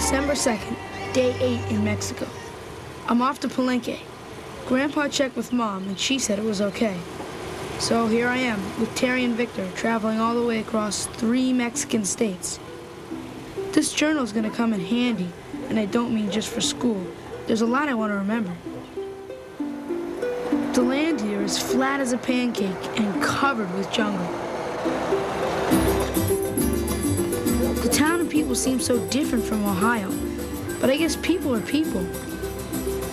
December 2nd, day 8 in Mexico. I'm off to Palenque. Grandpa checked with Mom, and she said it was okay. So here I am, with Terry and Victor, traveling all the way across 3 Mexican states. This journal's gonna come in handy, and I don't mean just for school. There's a lot I want to remember. The land here is flat as a pancake and covered with jungle. The town and people seem so different from Ohio, but I guess people are people.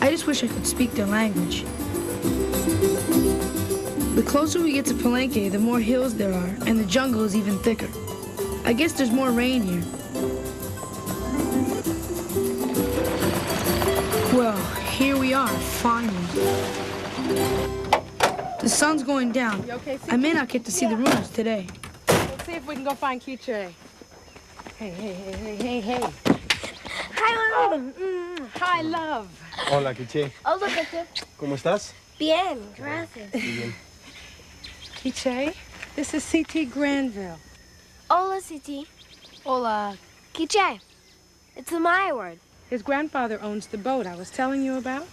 I just wish I could speak their language. The closer we get to Palenque, the more hills there are, and the jungle is even thicker. I guess there's more rain here. Well, here we are, finally. The sun's going down. You okay, I may not get to see the ruins today. Let's see if we can go find Quiche. Hey. Hi, Mom. Hi, love. Hola, Quiche. Hola, Victor. ¿Cómo estás? Bien, gracias. Bien. Quiche, this is C.T. Granville. Hola, Siti. Hola. Quiche. It's the Maya word. His grandfather owns the boat I was telling you about,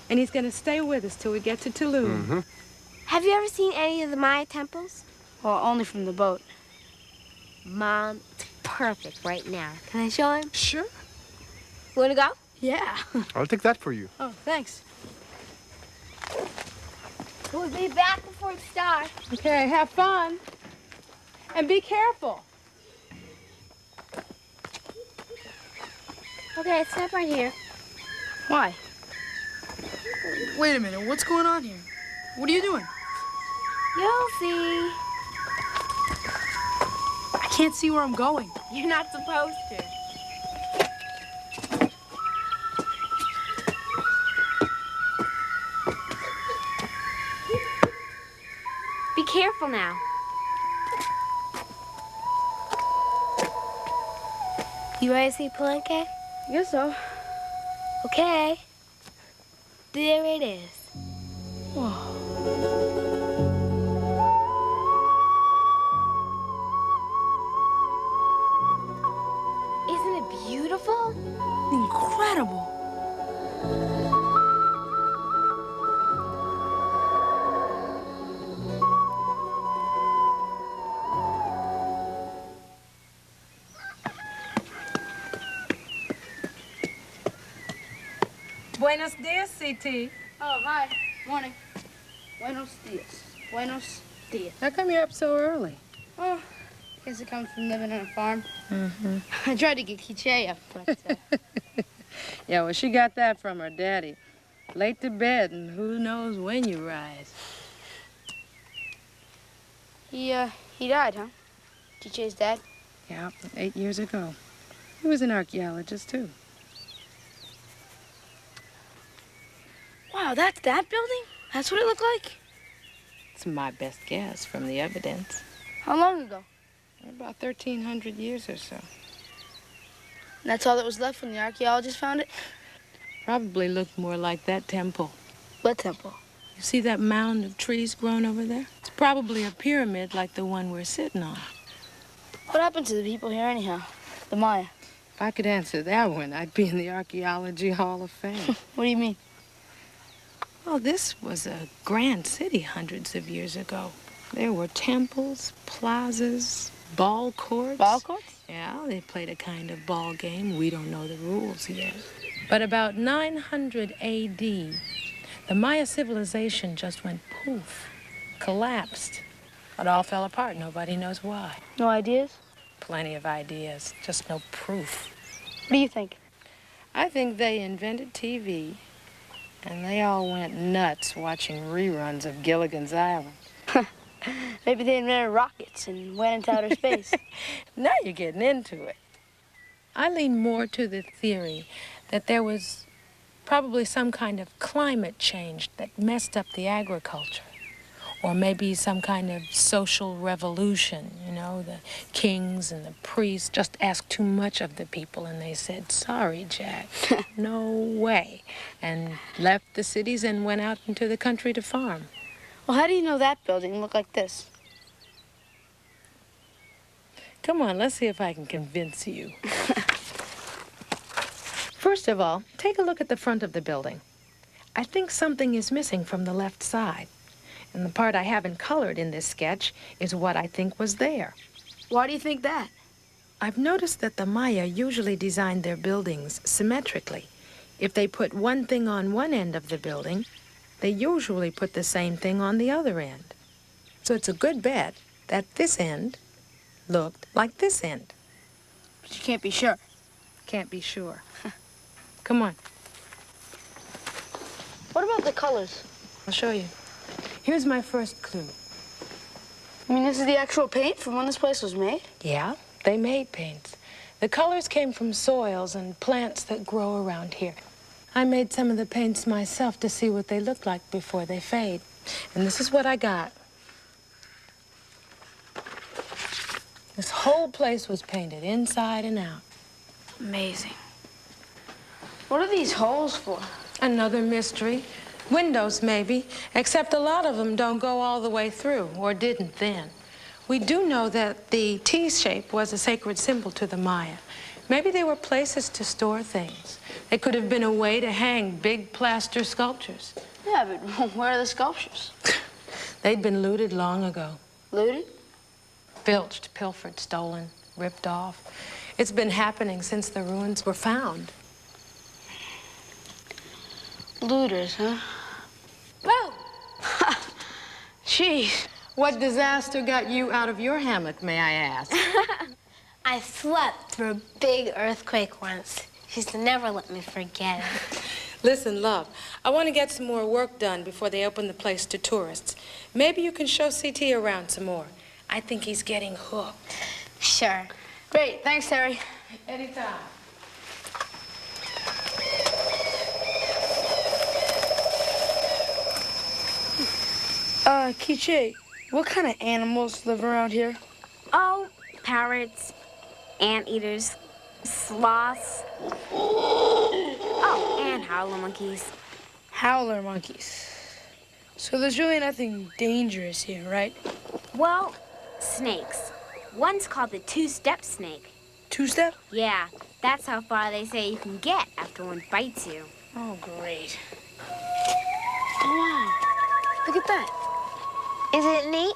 and he's going to stay with us till we get to Tulum. Mm-hmm. Have you ever seen any of the Maya temples? Well, only from the boat. Mom, it's perfect right now. Can I show him? Sure. You want to go? Yeah. I'll take that for you. Oh, thanks. We'll be back before it starts. Okay, have fun. And be careful. Okay, step right here. Why? Wait a minute, what's going on here? What are you doing? You'll see. I can't see where I'm going. You're not supposed to. Be careful now. You ready to see Palenque? Guess so. Okay. There it is. Whoa. Isn't it beautiful? Incredible. Buenos dias, C.T. Oh, hi. Morning. Buenos dias. Buenos dias. How come you're up so early? Oh, guess it comes from living on a farm. Mm-hmm. I tried to get Quiche up, but... Yeah, well, she got that from her daddy. Late to bed, and who knows when you rise. He died, huh? Quiche's dad? Yeah, 8 years ago. He was an archaeologist, too. Wow, that's that building? That's what it looked like? It's my best guess from the evidence. How long ago? About 1,300 years or so. That's all that was left when the archaeologists found it? Probably looked more like that temple. What temple? You see that mound of trees growing over there? It's probably a pyramid like the one we're sitting on. What happened to the people here anyhow? The Maya? If I could answer that one, I'd be in the Archaeology Hall of Fame. What do you mean? Well, this was a grand city hundreds of years ago. There were temples, plazas, ball courts. Ball courts? Yeah, they played a kind of ball game. We don't know the rules yet. But about 900 A.D., the Maya civilization just went poof, collapsed. It all fell apart. Nobody knows why. No ideas? Plenty of ideas, just no proof. What do you think? I think they invented TV, and they all went nuts watching reruns of Gilligan's Island. Maybe they invented rockets and went into outer space. Now you're getting into it. I lean more to the theory that there was probably some kind of climate change that messed up the agriculture. Or maybe some kind of social revolution, you know, the kings and the priests just asked too much of the people and they said, sorry, Jack, no way, and left the cities and went out into the country to farm. Well, how do you know that building looked like this? Come on, let's see if I can convince you. First of all, take a look at the front of the building. I think something is missing from the left side. And the part I haven't colored in this sketch is what I think was there. Why do you think that? I've noticed that the Maya usually designed their buildings symmetrically. If they put one thing on one end of the building, they usually put the same thing on the other end. So it's a good bet that this end looked like this end. But you can't be sure. Can't be sure. Come on, What about the colors? I'll show you. Here's my first clue. I mean, this is the actual paint from when this place was made? Yeah, they made paints. The colors came from soils and plants that grow around here. I made some of the paints myself to see what they look like before they fade. And this is what I got. This whole place was painted inside and out. Amazing. What are these holes for? Another mystery. Windows, maybe, except a lot of them don't go all the way through, or didn't then. We do know that the T shape was a sacred symbol to the Maya. Maybe they were places to store things. They could have been a way to hang big plaster sculptures. Yeah, but where are the sculptures? They'd been looted long ago. Looted? Filched, pilfered, stolen, ripped off. It's been happening since the ruins were found. Looters, huh? Whoa! Jeez. What disaster got you out of your hammock, may I ask? I slept through a big earthquake once. She used to never let me forget it. Listen, love, I want to get some more work done before they open the place to tourists. Maybe you can show CT around some more. I think he's getting hooked. Sure. Great. Thanks, Terry. Anytime. Kiche, what kind of animals live around here? Oh, parrots, anteaters, sloths. Oh, and howler monkeys. Howler monkeys. So there's really nothing dangerous here, right? Well, snakes. One's called the two-step snake. Two-step? Yeah, that's how far they say you can get after one bites you. Oh, great. Wow. Look at that. Isn't it neat?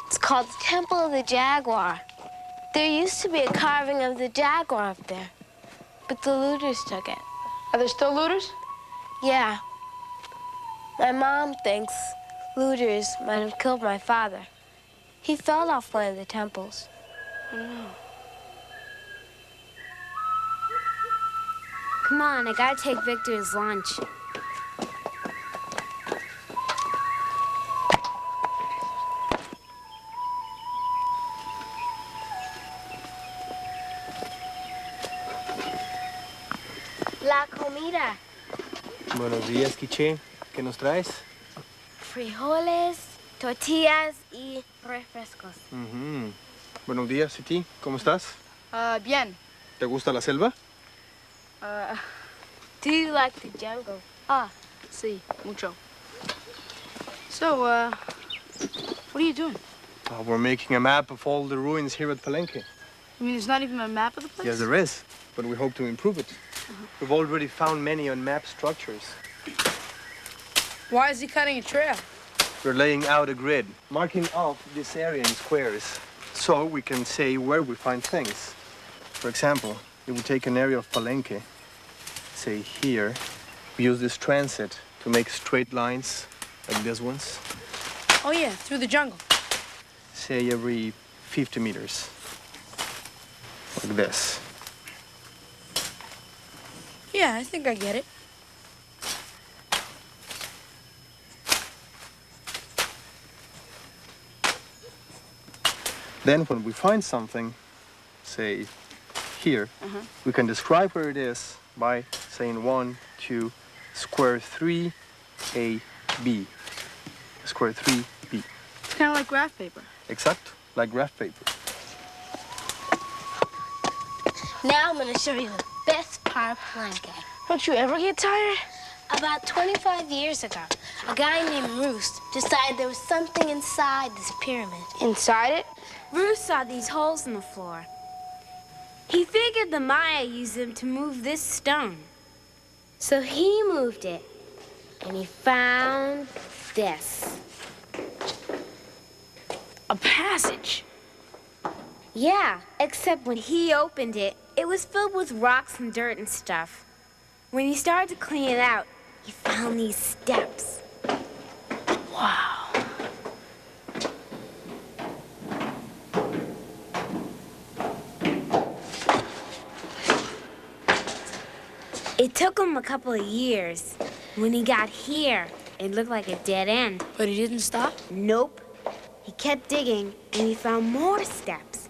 It's called the Temple of the Jaguar. There used to be a carving of the jaguar up there, but the looters took it. Are there still looters? Yeah. My mom thinks looters might have killed my father. He fell off one of the temples. Come on, I gotta take Victor's lunch. La comida. Buenos días, Quiche. ¿Qué nos traes? Frijoles, tortillas y refrescos. Buenos días, Siti. ¿Cómo estás? Bien. ¿Te gusta la selva? Do you like the jungle? Sí, mucho. So, what are you doing? We're making a map of all the ruins here at Palenque. I mean, there's not even a map of the place? Yes, there is, but we hope to improve it. We've already found many unmapped structures. Why is he cutting a trail? We're laying out a grid, marking off this area in squares, so we can say where we find things. For example, if we take an area of Palenque, say here, we use this transit to make straight lines like these ones. Oh, yeah, through the jungle. Say every 50 meters, like this. Yeah, I think I get it. Then when we find something, say here, we can describe where it is by saying 1, 2, square 3, A, B. Square 3, B. It's kind of like graph paper. Exact, like graph paper. Now I'm gonna show you the best part of Palenque. Don't you ever get tired? About 25 years ago, a guy named Roos decided there was something inside this pyramid. Inside it? Roos saw these holes in the floor. He figured the Maya used them to move this stone. So he moved it, and he found this. A passage. Yeah, except when he opened it, it was filled with rocks and dirt and stuff. When he started to clean it out, he found these steps. Wow. It took him a couple of years. When he got here, it looked like a dead end. But he didn't stop? Nope. He kept digging, and he found more steps.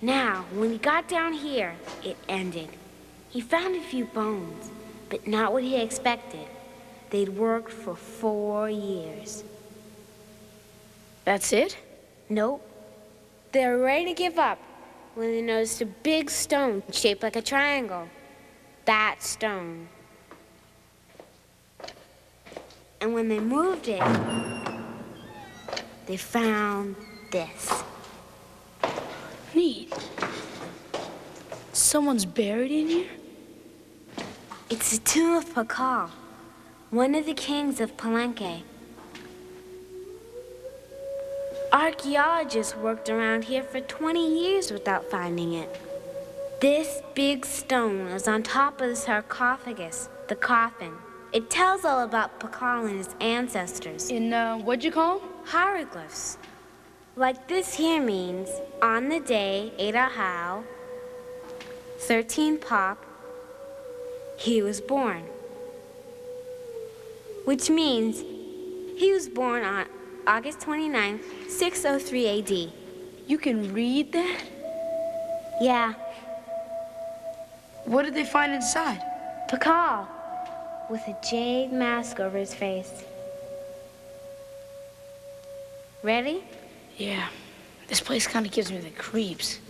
Now, when he got down here, it ended. He found a few bones, but not what he expected. They'd worked for 4 years. That's it? Nope. They were ready to give up when they noticed a big stone shaped like a triangle. That stone. And when they moved it, they found this. Neat. Someone's buried in here? It's the tomb of Pakal, one of the kings of Palenque. Archaeologists worked around here for 20 years without finding it. This big stone is on top of the sarcophagus, the coffin. It tells all about Pakal and his ancestors. In, what'd you call them? Hieroglyphs. Like this here means, on the day Ada Howe, 13 Pop, he was born. Which means he was born on August 29th, 603 AD. You can read that? Yeah, What did they find inside? Pakal, with a jade mask over his face. Ready? Yeah. This place kind of gives me the creeps.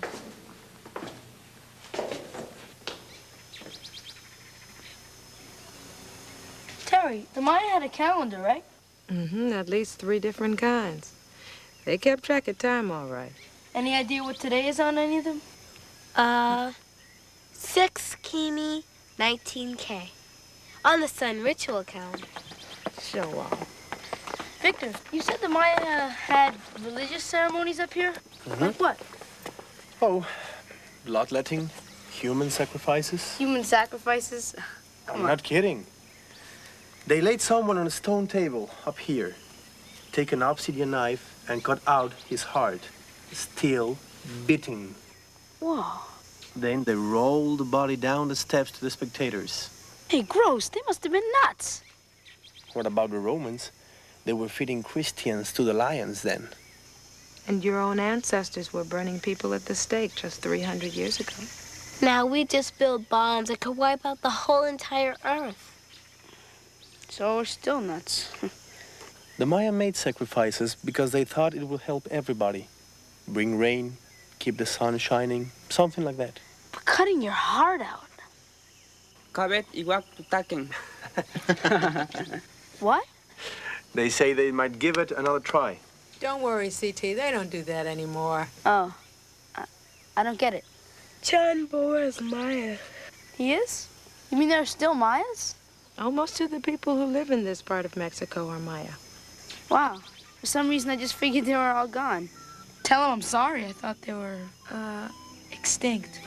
Terry, the Maya had a calendar, right? Mm-hmm, at least 3 different kinds. They kept track of time all right. Any idea what today is on any of them? 6 Kimi, 19K. On the sun ritual calendar. Show off. Victor, you said the Maya had religious ceremonies up here? Like what? Oh, bloodletting, human sacrifices. Human sacrifices? I'm not kidding. They laid someone on a stone table up here, take an obsidian knife and cut out his heart, still beating. Whoa. Then they rolled the body down the steps to the spectators. Hey, gross. They must have been nuts. What about the Romans? They were feeding Christians to the lions then. And your own ancestors were burning people at the stake just 300 years ago. Now we just build bombs that could wipe out the whole entire Earth. So we're still nuts. The Maya made sacrifices because they thought it would help everybody. Bring rain, keep the sun shining, something like that. But cutting your heart out. Kabet igual tutaken. What? They say they might give it another try. Don't worry, CT. They don't do that anymore. Oh. I don't get it. John Boer's Maya. He is? You mean there are still Mayas? Most of the people who live in this part of Mexico are Maya. Wow. For some reason, I just figured they were all gone. Tell them I'm sorry. I thought they were, extinct.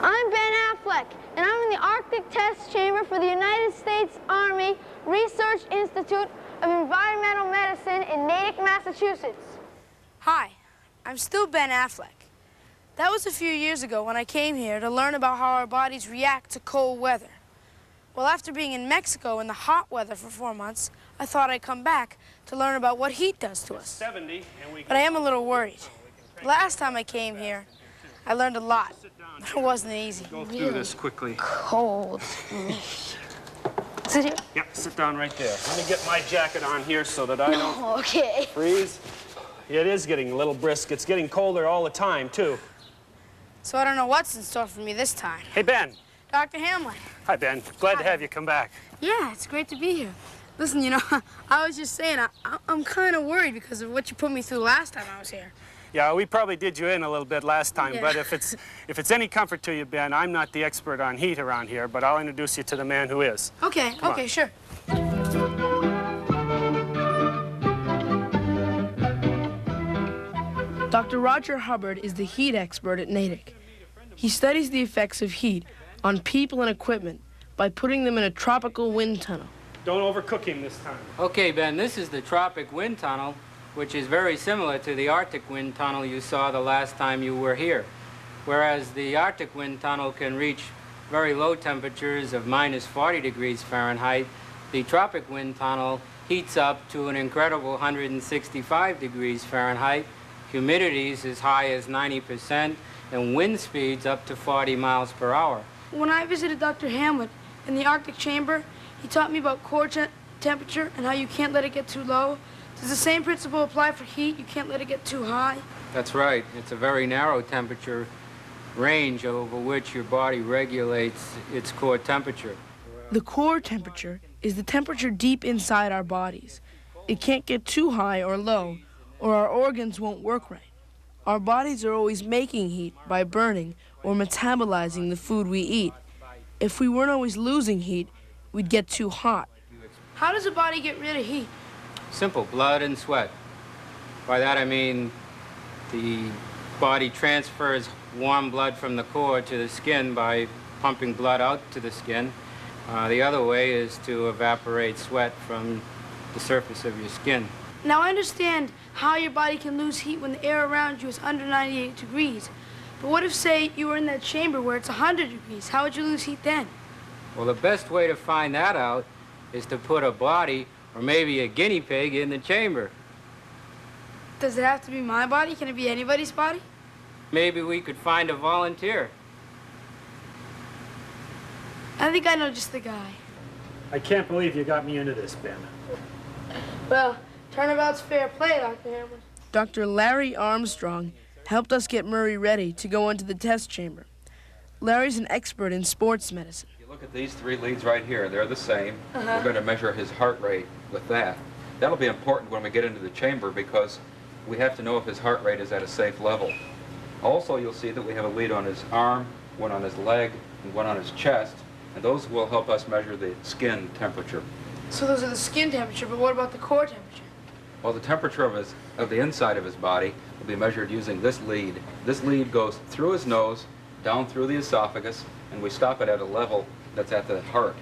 I'm Ben Affleck, and I'm in the Arctic Test Chamber for the United States Army Research Institute of Environmental Medicine in Natick, Massachusetts. Hi, I'm still Ben Affleck. That was a few years ago when I came here to learn about how our bodies react to cold weather. Well, after being in Mexico in the hot weather for 4 months, I thought I'd come back to learn about what heat does to us. But I am a little worried. Last time I came here, I learned a lot, but it wasn't easy. Go through this quickly. Cold. Sit here? Yep, sit down right there. Let me get my jacket on here so that I don't Okay. freeze. It is getting a little brisk. It's getting colder all the time, too. So I don't know what's in store for me this time. Hey, Ben. Dr. Hamlin. Hi, Ben. Glad to have you come back. Yeah, it's great to be here. Listen, you know, I was just saying, I'm kind of worried because of what you put me through last time I was here. Yeah, we probably did you in a little bit last time, but if it's any comfort to you, Ben, I'm not the expert on heat around here, but I'll introduce you to the man who is. Okay, okay, sure. Dr. Roger Hubbard is the heat expert at Natick. He studies the effects of heat on people and equipment by putting them in a tropical wind tunnel. Don't overcook him this time. Okay, Ben, this is the tropic wind tunnel, which is very similar to the Arctic wind tunnel you saw the last time you were here. Whereas the Arctic wind tunnel can reach very low temperatures of minus 40 degrees Fahrenheit, the tropic wind tunnel heats up to an incredible 165 degrees Fahrenheit, humidities as high as 90%, and wind speeds up to 40 miles per hour. When I visited Dr. Hamlin in the Arctic chamber, he taught me about core temperature and how you can't let it get too low. Does the same principle apply for heat? You can't let it get too high? That's right. It's a very narrow temperature range over which your body regulates its core temperature. The core temperature is the temperature deep inside our bodies. It can't get too high or low, or our organs won't work right. Our bodies are always making heat by burning or metabolizing the food we eat. If we weren't always losing heat, we'd get too hot. How does a body get rid of heat? Simple, blood and sweat. By that I mean the body transfers warm blood from the core to the skin by pumping blood out to the skin. The other way is to evaporate sweat from the surface of your skin. Now I understand how your body can lose heat when the air around you is under 98 degrees. But what if, say, you were in that chamber where it's 100 degrees? How would you lose heat then? Well, the best way to find that out is to put a body or maybe a guinea pig in the chamber. Does it have to be my body? Can it be anybody's body? Maybe we could find a volunteer. I think I know just the guy. I can't believe you got me into this, Ben. Well, turnabout's fair play, Dr. Hamlin. Dr. Larry Armstrong helped us get Murray ready to go into the test chamber. Larry's an expert in sports medicine. You look at these three leads right here. They're the same. We're going to measure his heart rate with that. That'll be important when we get into the chamber because we have to know if his heart rate is at a safe level. Also, you'll see that we have a lead on his arm, one on his leg, and one on his chest, and those will help us measure the skin temperature. So those are the skin temperature, but what about the core temperature? Well, the temperature of the inside of his body will be measured using this lead. This lead goes through his nose, down through the esophagus, and we stop it at a level that's at the heart.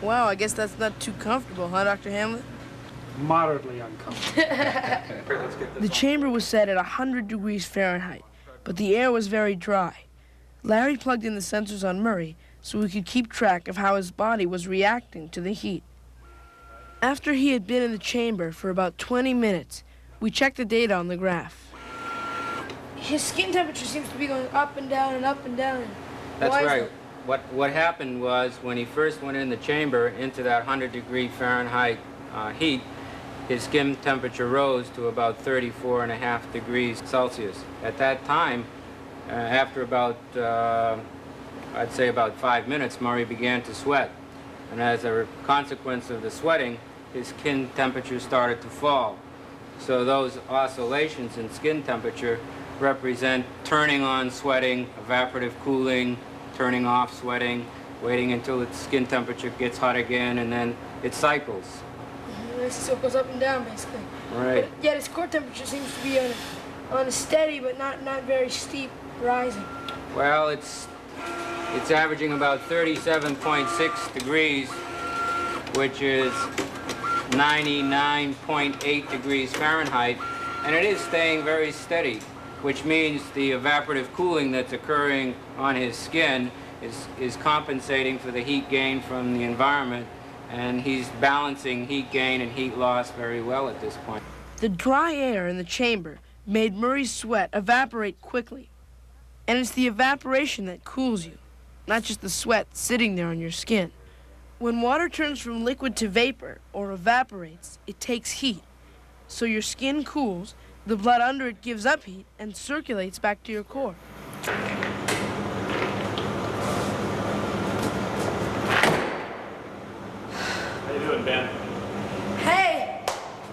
Wow, I guess that's not too comfortable, huh, Dr. Hamlin? Moderately uncomfortable. The chamber was set at 100 degrees Fahrenheit, but the air was very dry. Larry plugged in the sensors on Murray so we could keep track of how his body was reacting to the heat. After he had been in the chamber for about 20 minutes, we checked the data on the graph. His skin temperature seems to be going up and down and up and down. That's right. What happened was when he first went in the chamber into that 100-degree Fahrenheit heat, his skin temperature rose to about 34.5 degrees Celsius. At that time, after about, I'd say about 5 minutes, Murray began to sweat. And as a consequence of the sweating, his skin temperature started to fall. So those oscillations in skin temperature represent turning on sweating, evaporative cooling, turning off sweating, waiting until its skin temperature gets hot again, and then it cycles. So it goes up and down, basically. Right. But yet his core temperature seems to be on a steady but not very steep rising. Well, it's averaging about 37.6 degrees, which is 99.8 degrees Fahrenheit, and it is staying very steady, which means the evaporative cooling that's occurring on his skin is compensating for the heat gain from the environment, and he's balancing heat gain and heat loss very well at this point. The dry air in the chamber made Murray's sweat evaporate quickly, and it's the evaporation that cools you, not just the sweat sitting there on your skin. When water turns from liquid to vapor or evaporates, it takes heat. So your skin cools, the blood under it gives up heat, and circulates back to your core. How you doing, Ben? Hey!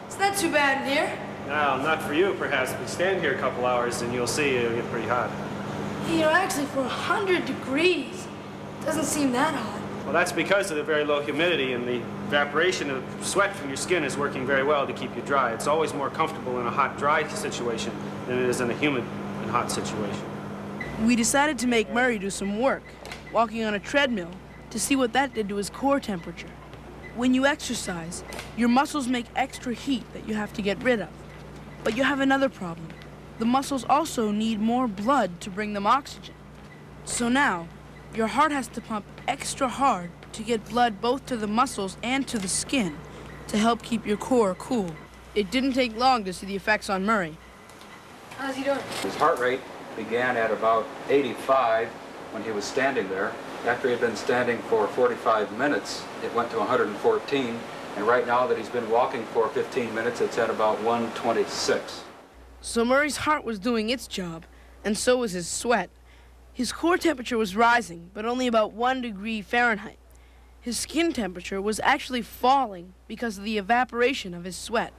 It's not too bad in here. No, not for you, perhaps, but stand here a couple hours and you'll see it'll get pretty hot. You know, actually, for 100 degrees, it doesn't seem that hot. Well, that's because of the very low humidity, and the evaporation of sweat from your skin is working very well to keep you dry. It's always more comfortable in a hot, dry situation than it is in a humid and hot situation. We decided to make Murray do some work, walking on a treadmill, to see what that did to his core temperature. When you exercise, your muscles make extra heat that you have to get rid of. But you have another problem. The muscles also need more blood to bring them oxygen. So now, your heart has to pump extra hard to get blood both to the muscles and to the skin to help keep your core cool. It didn't take long to see the effects on Murray. How's he doing? His heart rate began at about 85 when he was standing there. After he had been standing for 45 minutes, it went to 114. And right now that he's been walking for 15 minutes, it's at about 126. So Murray's heart was doing its job, and so was his sweat. His core temperature was rising, but only about 1 degree Fahrenheit. His skin temperature was actually falling because of the evaporation of his sweat.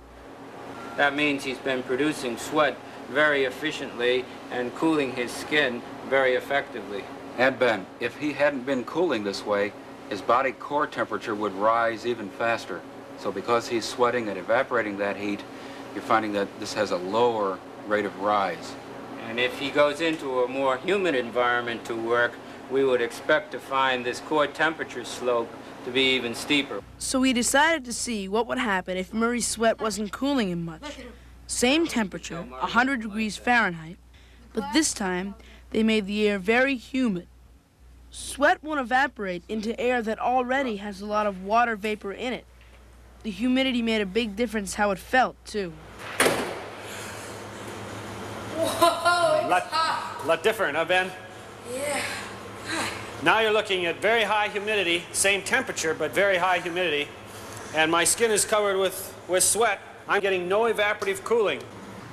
That means he's been producing sweat very efficiently and cooling his skin very effectively. And Ben, if he hadn't been cooling this way, his body core temperature would rise even faster. So because he's sweating and evaporating that heat, you're finding that this has a lower rate of rise. And if he goes into a more humid environment to work, we would expect to find this core temperature slope to be even steeper. So we decided to see what would happen if Murray's sweat wasn't cooling him much. Same temperature, 100 degrees Fahrenheit, but this time they made the air very humid. Sweat won't evaporate into air that already has a lot of water vapor in it. The humidity made a big difference how it felt, too. Whoa, a lot different, huh, Ben? Yeah. Now you're looking at very high humidity, same temperature, but very high humidity. And my skin is covered with sweat. I'm getting no evaporative cooling.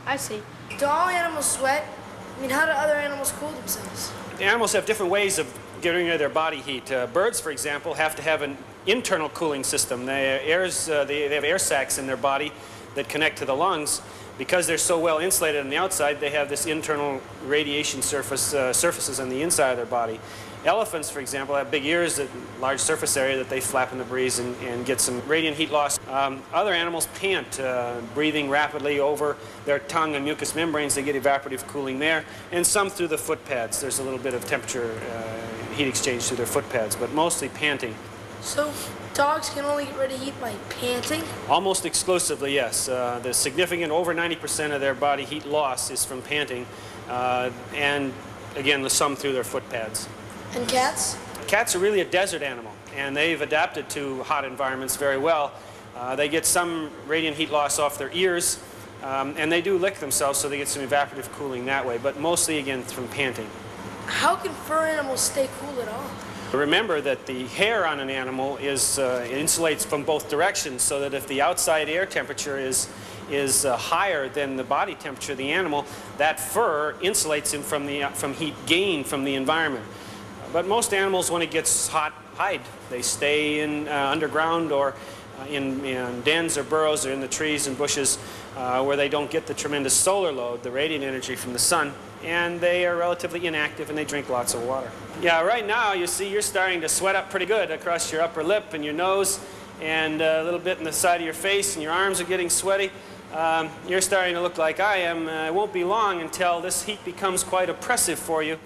I see. Do all animals sweat? I mean, how do other animals cool themselves? The animals have different ways of getting rid of their body heat. Birds, for example, have to have an internal cooling system. They have air sacs in their body that connect to the lungs. Because they're so well insulated on the outside, they have this internal radiation surfaces on the inside of their body. Elephants, for example, have big ears, a large surface area that they flap in the breeze and get some radiant heat loss. Other animals pant, breathing rapidly over their tongue and mucous membranes. They get evaporative cooling there, and some through the foot pads. There's a little bit of temperature heat exchange through their foot pads, but mostly panting. So dogs can only get rid of heat by panting? Almost exclusively, yes. The significant over 90% of their body heat loss is from panting, and again, some through their foot pads. And cats? Cats are really a desert animal, and they've adapted to hot environments very well. They get some radiant heat loss off their ears, and they do lick themselves, so they get some evaporative cooling that way, but mostly, again, from panting. How can fur animals stay cool at all? Remember that the hair on an animal insulates from both directions, so that if the outside air temperature is higher than the body temperature of the animal, that fur insulates him from heat gain from the environment. But most animals, when it gets hot, hide. They stay in underground or in dens or burrows or in the trees and bushes where they don't get the tremendous solar load, the radiant energy from the sun, and they are relatively inactive and they drink lots of water. Yeah, right now you see you're starting to sweat up pretty good across your upper lip and your nose and a little bit in the side of your face, and your arms are getting sweaty. You're starting to look like I am. It won't be long until this heat becomes quite oppressive for you.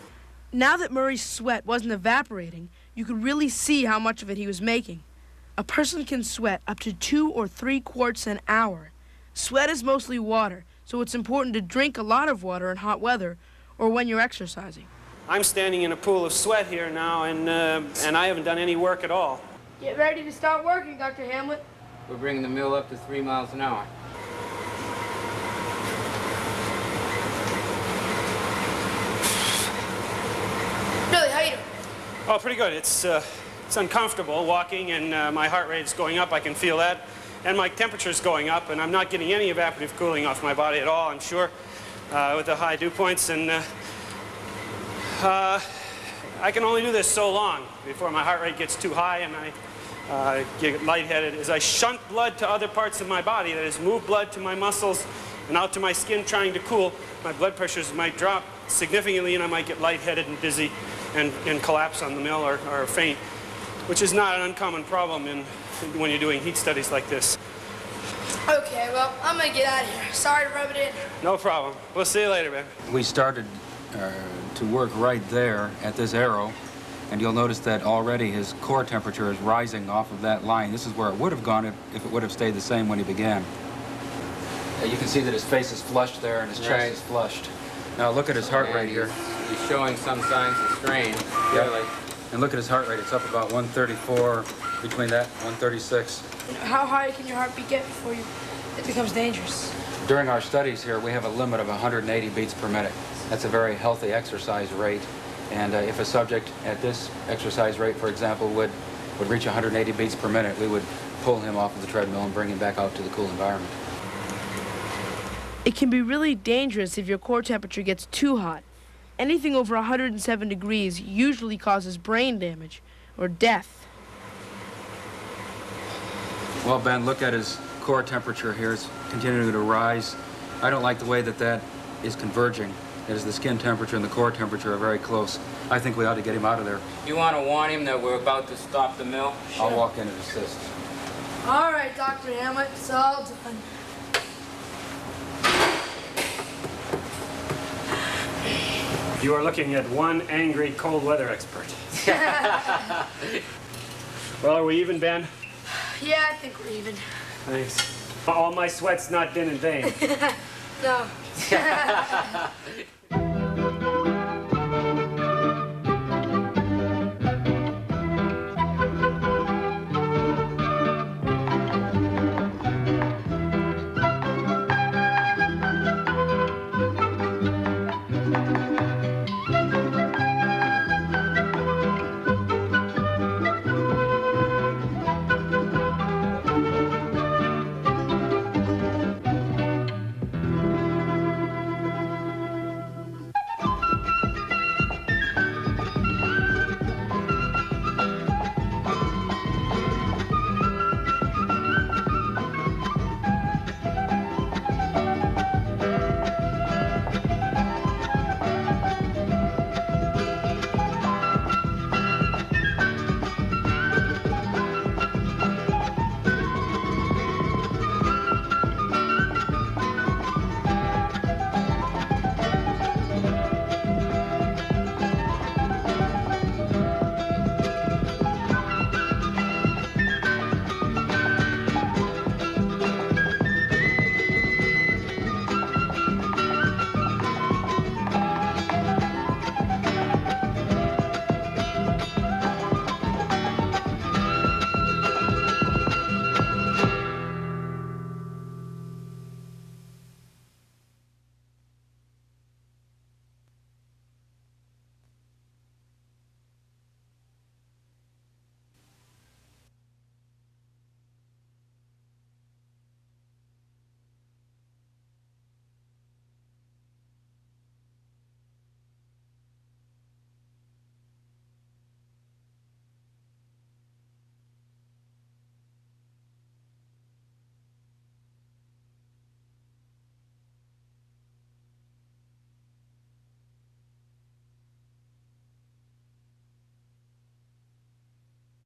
Now that Murray's sweat wasn't evaporating, you could really see how much of it he was making. A person can sweat up to 2 or 3 quarts an hour. Sweat is mostly water, so it's important to drink a lot of water in hot weather or when you're exercising. I'm standing in a pool of sweat here now, and I haven't done any work at all. Get ready to start working, Dr. Hamlet. We're bringing the mill up to 3 miles an hour. Billy, how you doing? Oh, pretty good. It's It's uncomfortable walking, and my heart rate's going up. I can feel that. And my temperature's going up, and I'm not getting any evaporative cooling off my body at all, I'm sure, with the high dew points. And I can only do this so long before my heart rate gets too high and I get lightheaded. As I shunt blood to other parts of my body, that is, move blood to my muscles and out to my skin trying to cool, my blood pressures might drop significantly, and I might get lightheaded and dizzy and collapse on the mill or faint, which is not an uncommon problem when you're doing heat studies like this. Okay, well, I'm gonna get out of here. Sorry to rub it in. No problem. We'll see you later, man. We started to work right there at this arrow, and you'll notice that already his core temperature is rising off of that line. This is where it would have gone if it would have stayed the same when he began. You can see that his face is flushed there and his chest is flushed. Now look at his heart rate here. He's showing some signs of strain. Yeah. And look at his heart rate. It's up about 134, between that, 136. How high can your heartbeat get before it becomes dangerous? During our studies here, we have a limit of 180 beats per minute. That's a very healthy exercise rate. And if a subject at this exercise rate, for example, would reach 180 beats per minute, we would pull him off of the treadmill and bring him back out to the cool environment. It can be really dangerous if your core temperature gets too hot. Anything over 107 degrees usually causes brain damage or death. Well, Ben, look at his core temperature here. It's continuing to rise. I don't like the way that is converging. That is, the skin temperature and the core temperature are very close. I think we ought to get him out of there. You want to warn him that we're about to stop the mill? Sure. I'll walk in and assist. All right, Dr. Hamlet, it's all done. You are looking at one angry cold weather expert. Well, are we even, Ben? Yeah, I think we're even. Thanks. All my sweat's not been in vain. No.